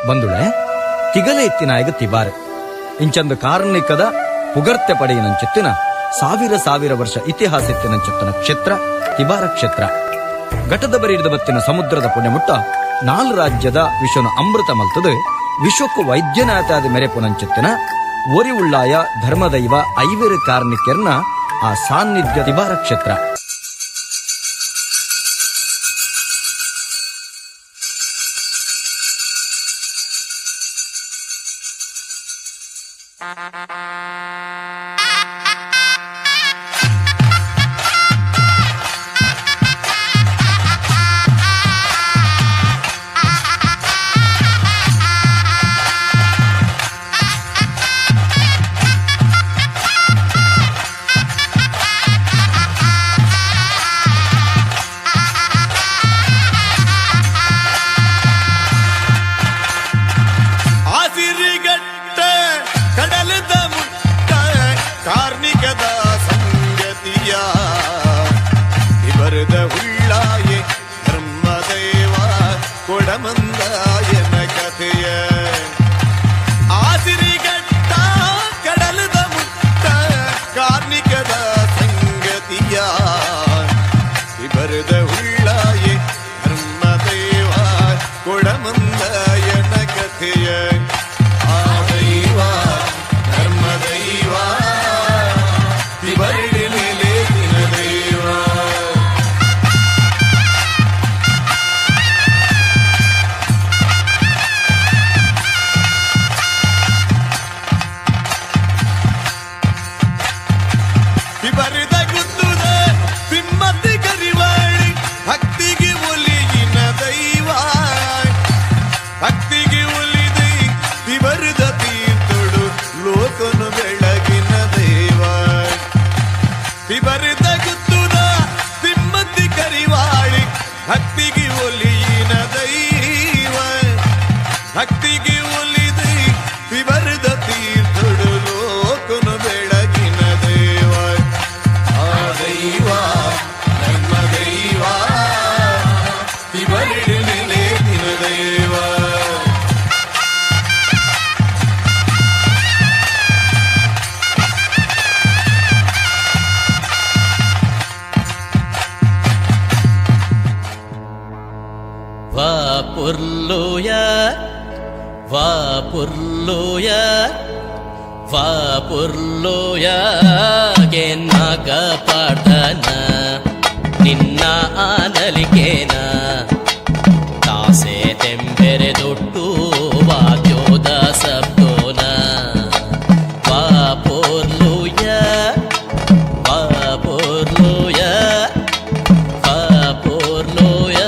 ಬಂದುಳೆ ತಿಗಲೆ ಎತ್ತಿನಾಯಗ ತಿಬಾರೆ ಇಂಚಂದು ಕಾರ್ಣಿಕದ ಪುಗರ್ತೆ ಪಡೆಯಿನಂಚೆತ್ತಿನ ಸಾವಿರ ವರ್ಷ ಇತಿಹಾಸ ಎತ್ತಿನಂಚೆತ್ತಿನ ಕ್ಷೇತ್ರ ತಿಬಾರ ಕ್ಷೇತ್ರ. ಘಟದ ಬರೀಡಿದ ಬತ್ತಿನ ಸಮುದ್ರದ ಪುಣ್ಯಮುಟ್ಟ 4 ರಾಜ್ಯದ ವಿಶ್ವನ ಅಮೃತ ಮಲ್ತದು ವಿಶ್ವಕ್ಕೂ ವೈದ್ಯನಾಥಾದ ಮೆರೆಪುನಂಚೆತ್ತಿನ ಒರಿವುಳ್ಳಾಯ ಧರ್ಮದೈವ ಐವೇರು ಕಾರ್ಣಿಕರ್ನ ಆ ಸಾನ್ನಿಧ್ಯ ತಿಬಾರ ಕ್ಷೇತ್ರ. ವಾಪುರ್ಲೋಯ ಗೆನ್ನಾಗ ಪಾಡ್ದನ ನಿನ್ನ ಆನಲಿಕೆನ ತಾಸೆ ತೆಂಬೆರೆದೊಟ್ಟು ವಾದ್ಯೋದ ಸಬ್ದೋನ ವಾಪುರ್ಲೋಯ ವಾಪುರ್ಲೋಯ ವಾಪುರ್ಲೋಯ.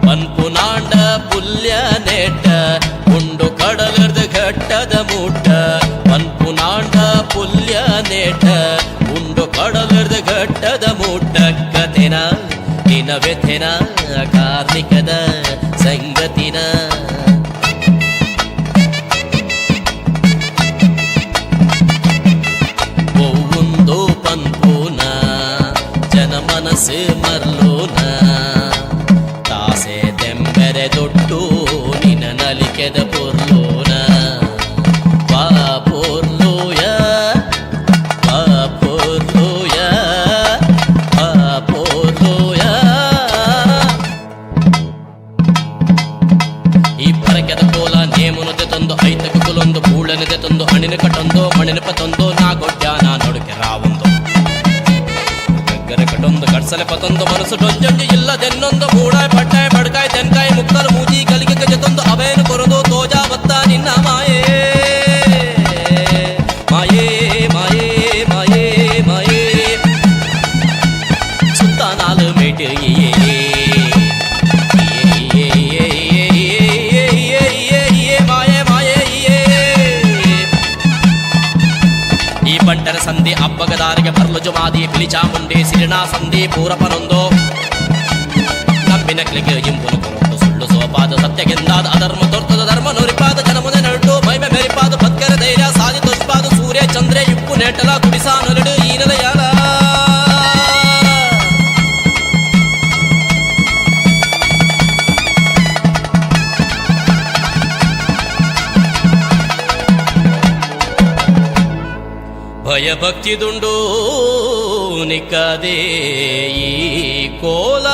ಪನ್ಪುನಾಂಡ ಪುಲ್ಯ ನೆಟ್ಟ ಉಂಡು ಕಡಲರ್ದ ಘಟ್ಟದ ಮೂಟ ಪನ್ಪುನಾಂಡ ಪುಲ್ಯ ನೆಟ್ಟ ಉಂಡು ಕಡಲರ್ದ ಘಟ್ಟದ ಮೂಟ ಕಥೆನ ನಿನ ವ್ಯಥೆನ ಕಾರ್ಣಿಕದ ಸಂಗತಿನ ಒವ್ವುಂದು ಪನ್ಪುನ ಜನ ಮನಸ್ಸು ಮರ್ಲೋನ ತಾಸೆ ತೆಂಬೆರೆದೊಟ್ಟು ನಿನ ನಲಿಕೆದ ಪೊರ್ಲೋನ ವಾಪೊರ್ಲೋಯ ವಾಪೊರ್ಲೋಯ ವಾಪೊರ್ಲೋಯ. ಈ ಪರಕೆದ ಕೋಲ ನೇಮುನದೆ ತಂದು ಐತಕ ಕುಲೊಂದು ಬೂಳನದೆ ತಂದು ಅಣಿನ ಕಟ್ಟೊಂದು ಮಣಿನ ಪತೊಂದು ನಾ ಗೊಡ್ಡ್ಯಾನ ನಡುಕೆ ರಾವೊಂದು ಕಟ್ಟೊಂದು ಕಡ್ಸಲೆ ಪತೊಂದು ಮನಸ್ಸು ಡೊಂಜೊಂಜಿ ಇಲ್ಲದೆನ್ನೊಂದು ಮೂಡಾಯ್ ಪಟ್ಟಾಯ್ ಬಡ್ಕಾಯ್ ತೆನ್ಕಾಯ್ ಮುಕ್ಕಲು ಮೂಜಿ ಕಲಿಕೆ ಕಜತೊಂದು ಅವೇನು ಕೊರದು ತೋಜಾ ಬತ್ತ ನಿನ್ನ ಮಾಯೇ ಮಾಯೇ ಮಾಯೇ ಮಾಯೇ ಮಾಯೇ ಸುತ್ತ ನಾಲು ಮೇಟು ಮಾಯೇ ಮಾಯೇ ಈ ಗಂಟರ ಸಂಧಿ ಅಬ್ಬಗದಾರಿಗೆ ಬರ್ಲು ಜುಮಾದಿ ಬಿಳಿಚಾಮುಂಡಿ ಸಿರಿನಾ ಸಂಧಿ ಪೂರಪನೊಂದು ನಂಬಿನ ಕ್ಲಿಗೆ ಇಂಬುಲು ಕೊರೊಂದು ಸುಳ್ಳು ಸೋಪಾದ ಸತ್ಯಗೆಂದಾದ ಅಧರ್ಮ ತೊರ್ತದ ಧರ್ಮ ನುರಿಪಾದ ಜನಮುನೆ ನರಟು ಮೈಮೆ ಮೆರಿಪಾದ ಬದ್ಕರ ಧೈರ್ಯ ಸಾಧಿ ತುಷ್ಪಾದ ಸೂರ್ಯ ಚಂದ್ರೆ ಇಪ್ಪು ನೆಟ್ಟಲ ಕುಡಿಸಾ ನರಡು ಈ ನೆಲೆಯಾಲ ಭಯಭಕ್ತಿದುಂಡು ನಿಕ್ಕದೆ ಈ ಕೋಲ